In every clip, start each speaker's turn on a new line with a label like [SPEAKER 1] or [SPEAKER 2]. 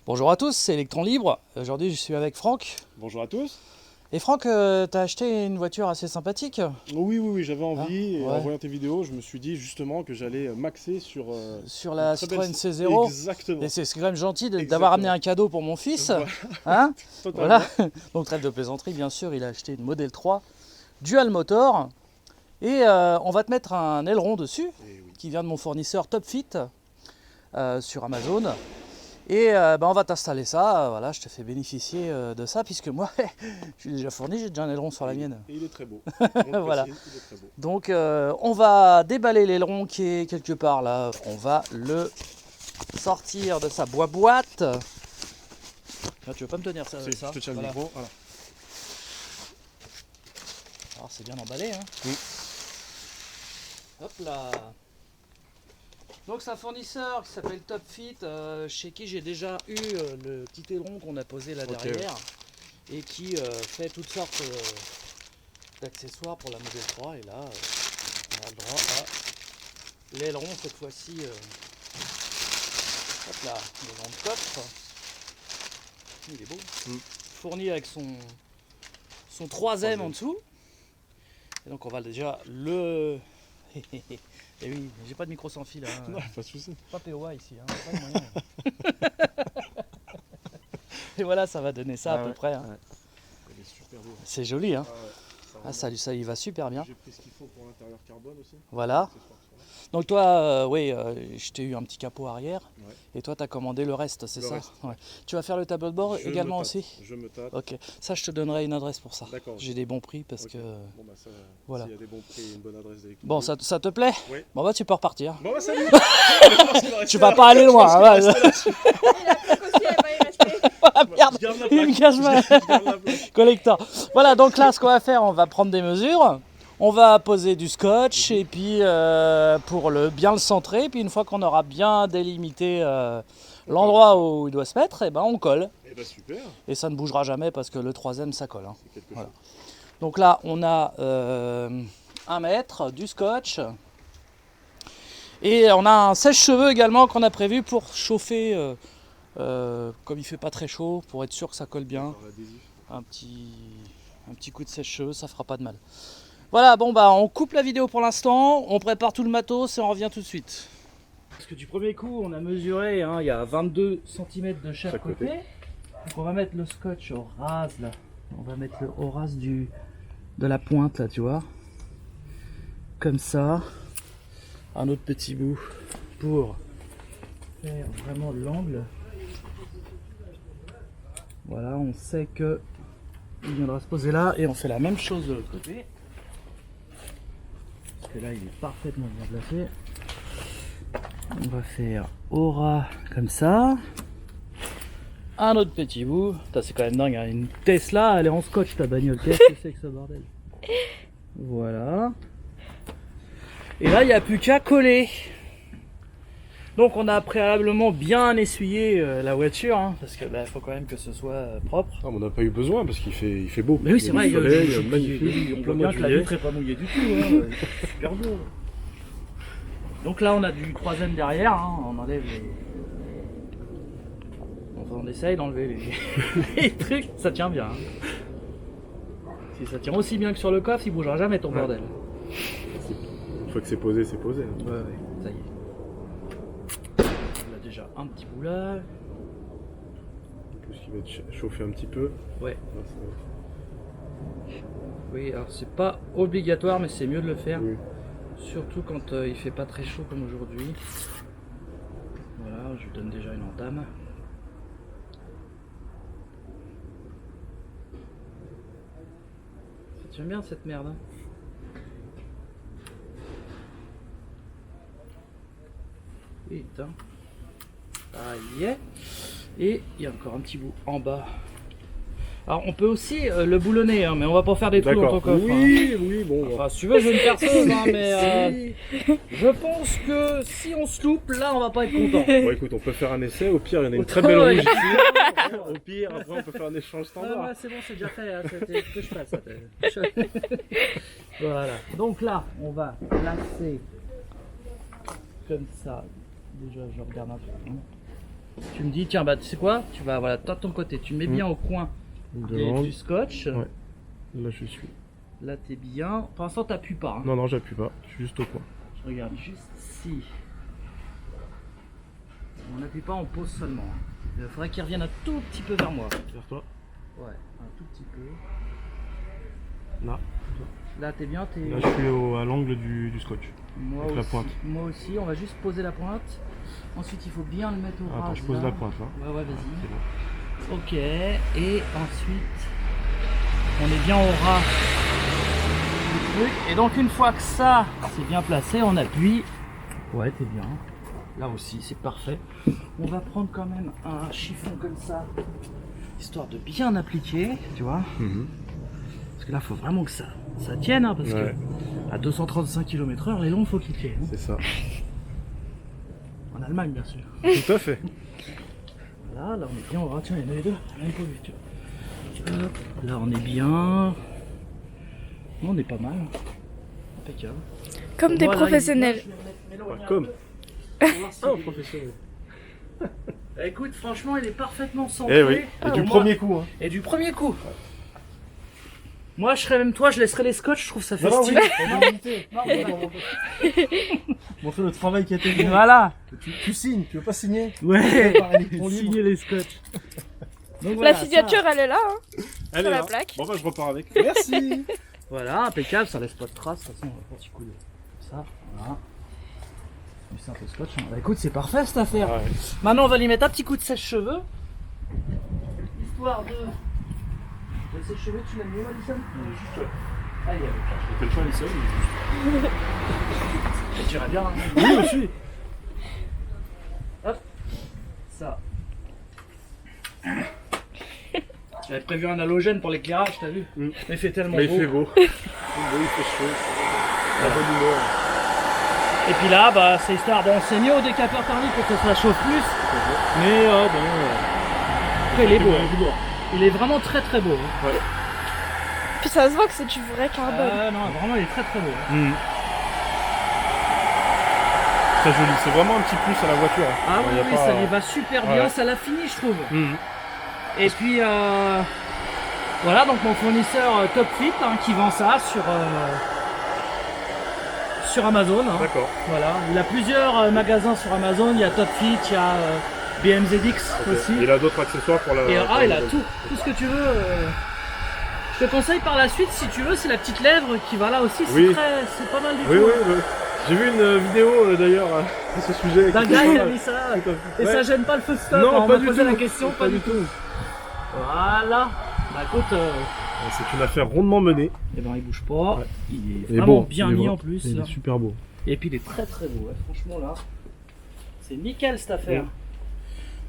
[SPEAKER 1] Bonjour à tous, c'est Electron Libre. Aujourd'hui, je suis avec Franck.
[SPEAKER 2] Bonjour à tous.
[SPEAKER 1] Et Franck, t'as acheté une voiture assez sympathique.
[SPEAKER 2] Oui, j'avais envie. Et
[SPEAKER 1] ouais.
[SPEAKER 2] en voyant tes vidéos, je me suis dit justement que j'allais maxer sur
[SPEAKER 1] la Citroën C0.
[SPEAKER 2] Exactement.
[SPEAKER 1] Et c'est quand même gentil d'avoir amené un cadeau pour mon fils. Hein
[SPEAKER 2] Totalement.
[SPEAKER 1] Voilà. Donc trêve de plaisanterie, bien sûr, il a acheté une Model 3 Dual Motor. Et on va te mettre un aileron dessus, qui vient de mon fournisseur TopFit sur Amazon. Et on va t'installer ça, voilà, je te fais bénéficier de ça, puisque moi, je suis déjà fourni, j'ai déjà un aileron sur la mienne.
[SPEAKER 2] Et il est très beau.
[SPEAKER 1] Voilà.
[SPEAKER 2] Il est très beau.
[SPEAKER 1] Donc on va déballer l'aileron qui est quelque part là, on va le sortir de sa boîte. Ah, tu veux pas me tenir ça,
[SPEAKER 2] Si,
[SPEAKER 1] ça
[SPEAKER 2] je te tiens
[SPEAKER 1] voilà.
[SPEAKER 2] le micro. Voilà.
[SPEAKER 1] Alors c'est bien emballé, hein.
[SPEAKER 2] Oui.
[SPEAKER 1] Hop là. Donc c'est un fournisseur qui s'appelle TopFit, chez qui j'ai déjà eu le petit aileron qu'on a posé là derrière, et qui fait toutes sortes d'accessoires pour la Model 3. Et là, on a le droit à l'aileron cette fois-ci. Hop là, l'aileron de coffre. Il est beau. Fourni avec son 3M en dessous. Et donc on va déjà le... Et oui, j'ai pas de micro sans fil. Hein.
[SPEAKER 2] Non, pas de soucis.
[SPEAKER 1] Pas POA ici, hein. Pas de moyen. Et voilà, ça va donner ça à peu près. Hein.
[SPEAKER 2] Ouais. Il est super beau.
[SPEAKER 1] C'est joli, hein.
[SPEAKER 2] Ça
[SPEAKER 1] ça il va super bien.
[SPEAKER 2] J'ai pris ce qu'il faut pour l'intérieur carbone aussi.
[SPEAKER 1] Voilà. Donc toi, je t'ai eu un petit capot arrière.
[SPEAKER 2] Ouais.
[SPEAKER 1] Et toi, tu as commandé le reste, c'est ça
[SPEAKER 2] Reste.
[SPEAKER 1] Ouais. Tu vas faire le tableau de bord également aussi?
[SPEAKER 2] Je me tâte.
[SPEAKER 1] Ok, ça je te donnerai une adresse pour ça.
[SPEAKER 2] D'accord.
[SPEAKER 1] J'ai des bons prix parce que...
[SPEAKER 2] Bon bah ça,
[SPEAKER 1] voilà.
[SPEAKER 2] s'il y a des bons prix et une bonne adresse d'Electron.
[SPEAKER 1] Bon, ça te plaît?
[SPEAKER 2] Oui.
[SPEAKER 1] Bon bah tu peux repartir.
[SPEAKER 2] Bon bah salut.
[SPEAKER 1] Tu vas pas aller loin. Hein,
[SPEAKER 3] Et la plaque aussi, elle va y rester.
[SPEAKER 1] Ah, merde,
[SPEAKER 2] Je garde la
[SPEAKER 1] il me
[SPEAKER 2] plaque.
[SPEAKER 1] cache
[SPEAKER 2] Je
[SPEAKER 1] ma
[SPEAKER 2] garde la plaque.
[SPEAKER 1] collector. Voilà, donc là, ce qu'on va faire, on va prendre des mesures. On va poser du scotch et puis pour bien le centrer. Puis une fois qu'on aura bien délimité l'endroit où il doit se mettre, et ben on colle.
[SPEAKER 2] Eh ben super.
[SPEAKER 1] Et ça ne bougera jamais parce que le 3M ça colle. Hein.
[SPEAKER 2] C'est quelque
[SPEAKER 1] Voilà.
[SPEAKER 2] chose.
[SPEAKER 1] Donc là, on a 1 mètre, du scotch. Et on a un sèche-cheveux également qu'on a prévu pour chauffer, comme il fait pas très chaud, pour être sûr que ça colle bien.
[SPEAKER 2] Par l'adhésif.
[SPEAKER 1] Un petit coup de sèche-cheveux, ça fera pas de mal. Voilà, bon bah on coupe la vidéo pour l'instant, on prépare tout le matos et on revient tout de suite. Parce que du premier coup, on a mesuré, hein, il y a 22 cm de chaque côté. Donc on va mettre le scotch au ras là. On va mettre le au ras de la pointe là, tu vois. Comme ça. Un autre petit bout pour faire vraiment l'angle. Voilà, on sait que il viendra se poser là et on fait la même chose de l'autre côté. Parce que là il est parfaitement bien placé. On va faire au ras comme ça. Un autre petit bout. C'est quand même dingue, hein. Une Tesla elle est en scotch ta bagnole. Qu'est-ce que c'est que ce bordel? Voilà. Et là il n'y a plus qu'à coller. Donc on a préalablement bien essuyé la voiture, hein, parce que faut quand même que ce soit propre.
[SPEAKER 2] Ah, on n'a pas eu besoin parce qu'il fait beau.
[SPEAKER 1] Mais oui, c'est vrai,
[SPEAKER 2] il y a du soleil,
[SPEAKER 1] on
[SPEAKER 2] magnifique.
[SPEAKER 1] voit bien que la vitre n'est pas mouillée du tout, hein, c'est super beau. Donc là on a du 3M derrière, hein, on enlève les... Enfin, on essaye d'enlever les trucs, ça tient bien. Hein. Si ça tient aussi bien que sur le coffre, il bougera jamais ton bordel.
[SPEAKER 2] Une fois que c'est posé, c'est posé. Hein.
[SPEAKER 1] Ouais, ça y est. On a déjà un petit bout là.
[SPEAKER 2] En plus, il va être chauffé un petit peu.
[SPEAKER 1] Ouais.
[SPEAKER 2] Là, ça va être-
[SPEAKER 1] Oui, alors c'est pas obligatoire, mais c'est mieux de le faire.
[SPEAKER 2] Oui.
[SPEAKER 1] Surtout quand il fait pas très chaud comme aujourd'hui. Voilà, je lui donne déjà une entame. Ça tient bien cette merde. Hein. Putain. Ah y est. Et il y a encore un petit bout en bas. Alors on peut aussi le boulonner, hein, mais on va pas faire des trous dans ton coffre.
[SPEAKER 2] Oui,
[SPEAKER 1] Hein.
[SPEAKER 2] oui, bon.
[SPEAKER 1] Enfin, si tu veux, j'ai une perceuse, hein, mais je pense que si on se loupe, là, on va pas être content.
[SPEAKER 2] Bon, écoute, on peut faire un essai. Au pire, il y en a une très belle
[SPEAKER 1] Ouais.
[SPEAKER 2] rouge ici. Au pire, après, on peut faire un échange standard.
[SPEAKER 1] Ouais, c'est bon, c'est déjà fait. Hein, c'était que je fasse ça. Voilà. Donc là, on va placer comme ça. Déjà, je regarde un peu. Hein. Tu me dis, tiens, bah tu sais quoi, tu vas, voilà, toi de ton côté, tu mets bien au coin du scotch.
[SPEAKER 2] Ouais. Là je suis.
[SPEAKER 1] Là t'es bien. Pour l'instant t'appuies pas. Hein.
[SPEAKER 2] Non, non, j'appuie pas. Je suis juste au coin.
[SPEAKER 1] Je regarde juste ici. On n'appuie pas, on pose seulement. Il faudrait qu'il revienne un tout petit peu vers moi.
[SPEAKER 2] Vers toi.
[SPEAKER 1] Ouais, un tout petit peu.
[SPEAKER 2] Là.
[SPEAKER 1] Là t'es bien, t'es.
[SPEAKER 2] Là je suis à l'angle du scotch.
[SPEAKER 1] Moi
[SPEAKER 2] avec
[SPEAKER 1] aussi,
[SPEAKER 2] la pointe.
[SPEAKER 1] moi aussi, on va juste poser la pointe. Ensuite il faut bien le mettre au ras.
[SPEAKER 2] Attends, je pose
[SPEAKER 1] là.
[SPEAKER 2] la pointe là.
[SPEAKER 1] Ouais, ouais, vas-y.
[SPEAKER 2] C'est bon.
[SPEAKER 1] Ok, et ensuite on est bien au ras du truc. Et donc une fois que ça c'est bien placé, on appuie. Ouais, t'es bien. Là aussi, c'est parfait. On va prendre quand même un chiffon comme ça, histoire de bien appliquer, tu vois. Parce que là, faut vraiment que ça tienne, hein, parce
[SPEAKER 2] Ouais.
[SPEAKER 1] que à 235 km/h, les longs, faut qu'ils tiennent.
[SPEAKER 2] C'est ça.
[SPEAKER 1] En Allemagne, bien sûr.
[SPEAKER 2] Tout à fait.
[SPEAKER 1] Voilà, là on est bien au ras. Tiens, il y en a les deux. On a pas vu, tu vois. Hop, là on est bien. On est pas mal. Impeccable.
[SPEAKER 3] Comme des
[SPEAKER 1] Voilà,
[SPEAKER 3] professionnels.
[SPEAKER 2] Comme.
[SPEAKER 1] Oh,
[SPEAKER 2] professionnel.
[SPEAKER 1] écoute, franchement, il est parfaitement centré.
[SPEAKER 2] Eh oui. Et
[SPEAKER 1] Pour
[SPEAKER 2] du
[SPEAKER 1] moi.
[SPEAKER 2] premier coup. Hein.
[SPEAKER 1] Et du premier coup. Moi, je serais même toi, je laisserais les scotch, je trouve ça fait
[SPEAKER 2] Non,
[SPEAKER 1] stylé.
[SPEAKER 2] Montrer le travail qui a été fait.
[SPEAKER 1] Voilà.
[SPEAKER 2] Tu signes, tu veux pas signer?
[SPEAKER 1] Ouais.
[SPEAKER 2] Par électron libre.
[SPEAKER 1] Signer les scotch. Donc,
[SPEAKER 3] La
[SPEAKER 1] voilà,
[SPEAKER 3] signature, elle est là. Hein.
[SPEAKER 2] Elle
[SPEAKER 3] Sur
[SPEAKER 2] est
[SPEAKER 3] la
[SPEAKER 2] là.
[SPEAKER 3] plaque.
[SPEAKER 2] Bon bah je repars avec. Merci.
[SPEAKER 1] Voilà, impeccable, ça laisse pas de traces. De toute façon, on va faire un petit coup de ça. Voilà. C'est un peu scotch. Hein. Bah, écoute, c'est parfait cette affaire.
[SPEAKER 2] Ouais.
[SPEAKER 1] Maintenant, on va lui mettre un petit coup de sèche-cheveux. Histoire de. Le sèche-cheveux, tu l'as mis où, Alison?
[SPEAKER 2] Juste ouais.
[SPEAKER 1] Allez, avec.
[SPEAKER 2] Je fais le choix les seuls.
[SPEAKER 1] Ça t'irait bien. Hein.
[SPEAKER 2] Oui, aussi.
[SPEAKER 1] Hop. Ça. J'avais prévu un halogène pour l'éclairage, t'as vu? Mais il fait tellement
[SPEAKER 2] Mais
[SPEAKER 1] beau.
[SPEAKER 2] il fait beau. Il fait chaud. La bonne humeur.
[SPEAKER 1] Et puis là, bah, c'est histoire. Bon, on s'est mis au décapeur thermique pour que ça chauffe plus. Mais bon. Après, il est beau. Hein. Il est vraiment très très beau. Hein.
[SPEAKER 2] Ouais.
[SPEAKER 3] Puis ça se voit que c'est du vrai carbone.
[SPEAKER 1] Non, vraiment, il est très très beau. Hein.
[SPEAKER 2] Très joli. C'est vraiment un petit plus à la voiture. Hein.
[SPEAKER 1] Ah
[SPEAKER 2] Il y a
[SPEAKER 1] oui,
[SPEAKER 2] pas-
[SPEAKER 1] ça lui va super bien.
[SPEAKER 2] Ouais.
[SPEAKER 1] Ça l'a fini, je trouve. Et puis voilà, donc mon fournisseur Top Fit hein, qui vend ça sur Amazon. Hein.
[SPEAKER 2] D'accord.
[SPEAKER 1] Voilà, il a plusieurs magasins sur Amazon. Il y a Top Fit, il y a BMZX aussi.
[SPEAKER 2] Il a d'autres accessoires pour la.
[SPEAKER 1] Et
[SPEAKER 2] pour
[SPEAKER 1] il
[SPEAKER 2] la-
[SPEAKER 1] a tout ce que tu veux. Je te conseille par la suite, si tu veux, c'est la petite lèvre qui va là aussi.
[SPEAKER 2] Oui.
[SPEAKER 1] C'est pas mal du
[SPEAKER 2] Oui,
[SPEAKER 1] tout.
[SPEAKER 2] oui, oui. J'ai vu une vidéo d'ailleurs à ce sujet.
[SPEAKER 1] D'un
[SPEAKER 2] qui
[SPEAKER 1] gars,
[SPEAKER 2] était
[SPEAKER 1] il
[SPEAKER 2] pas
[SPEAKER 1] a
[SPEAKER 2] mal.
[SPEAKER 1] mis ça.
[SPEAKER 2] Tout à fait.
[SPEAKER 1] Et
[SPEAKER 2] Ouais.
[SPEAKER 1] ça gêne pas le feu stop.
[SPEAKER 2] Non,
[SPEAKER 1] on
[SPEAKER 2] pas
[SPEAKER 1] m'a
[SPEAKER 2] du
[SPEAKER 1] posé
[SPEAKER 2] tout.
[SPEAKER 1] la question, pas du tout. Voilà. Bah écoute,
[SPEAKER 2] C'est une affaire rondement menée.
[SPEAKER 1] eh ben il bouge pas.
[SPEAKER 2] Ouais.
[SPEAKER 1] Il est
[SPEAKER 2] Il est
[SPEAKER 1] vraiment
[SPEAKER 2] beau.
[SPEAKER 1] bien
[SPEAKER 2] Il est
[SPEAKER 1] mis
[SPEAKER 2] beau.
[SPEAKER 1] en plus.
[SPEAKER 2] Il
[SPEAKER 1] Là.
[SPEAKER 2] est super beau.
[SPEAKER 1] Et puis il est très très beau. Ouais. Franchement là, c'est nickel cette affaire.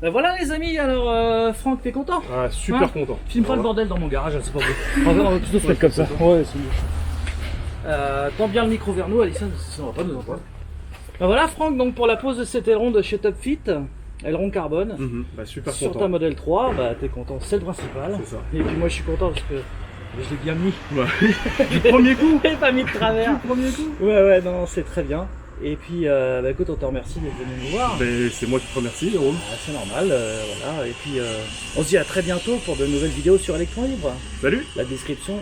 [SPEAKER 1] Bah voilà les amis, alors Franck, t'es content?
[SPEAKER 2] Ah, super
[SPEAKER 1] Hein
[SPEAKER 2] content.
[SPEAKER 1] Filme pas le bordel dans mon garage, c'est pas beau. On va plutôt se mettre comme ça. Ouais, c'est mieux. Tends bien le micro vers nous, Alison, ça va pas nous entendre. Bah voilà Franck, donc pour la pose de cet aileron de chez Top Fit, aileron carbone,
[SPEAKER 2] Bah, super
[SPEAKER 1] sur ta
[SPEAKER 2] content.
[SPEAKER 1] modèle 3, bah t'es content, c'est le principal.
[SPEAKER 2] C'est ça.
[SPEAKER 1] Et puis moi je suis content parce que je l'ai bien mis.
[SPEAKER 2] Du premier coup.
[SPEAKER 1] Et pas mis de travers.
[SPEAKER 2] Premier coup.
[SPEAKER 1] Ouais, non, c'est très bien. Et puis bah écoute, on te remercie d'être venu nous voir.
[SPEAKER 2] Ben, c'est moi qui te remercie, Jérôme.
[SPEAKER 1] Ah, c'est normal, voilà. Et puis on se dit à très bientôt pour de nouvelles vidéos sur Electron Libre.
[SPEAKER 2] Salut.
[SPEAKER 1] La description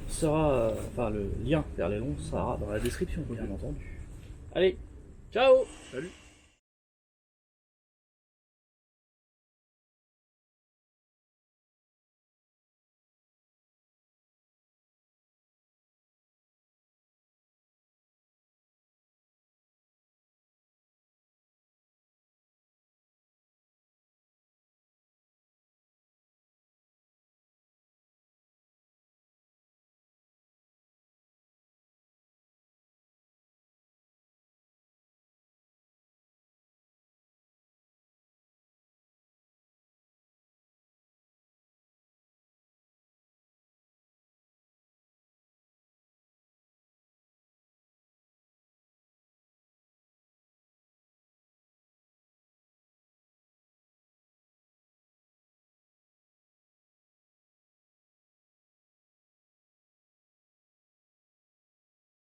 [SPEAKER 1] sera, enfin le lien vers les longs sera dans la description, bien entendu. Allez, ciao!
[SPEAKER 2] Salut.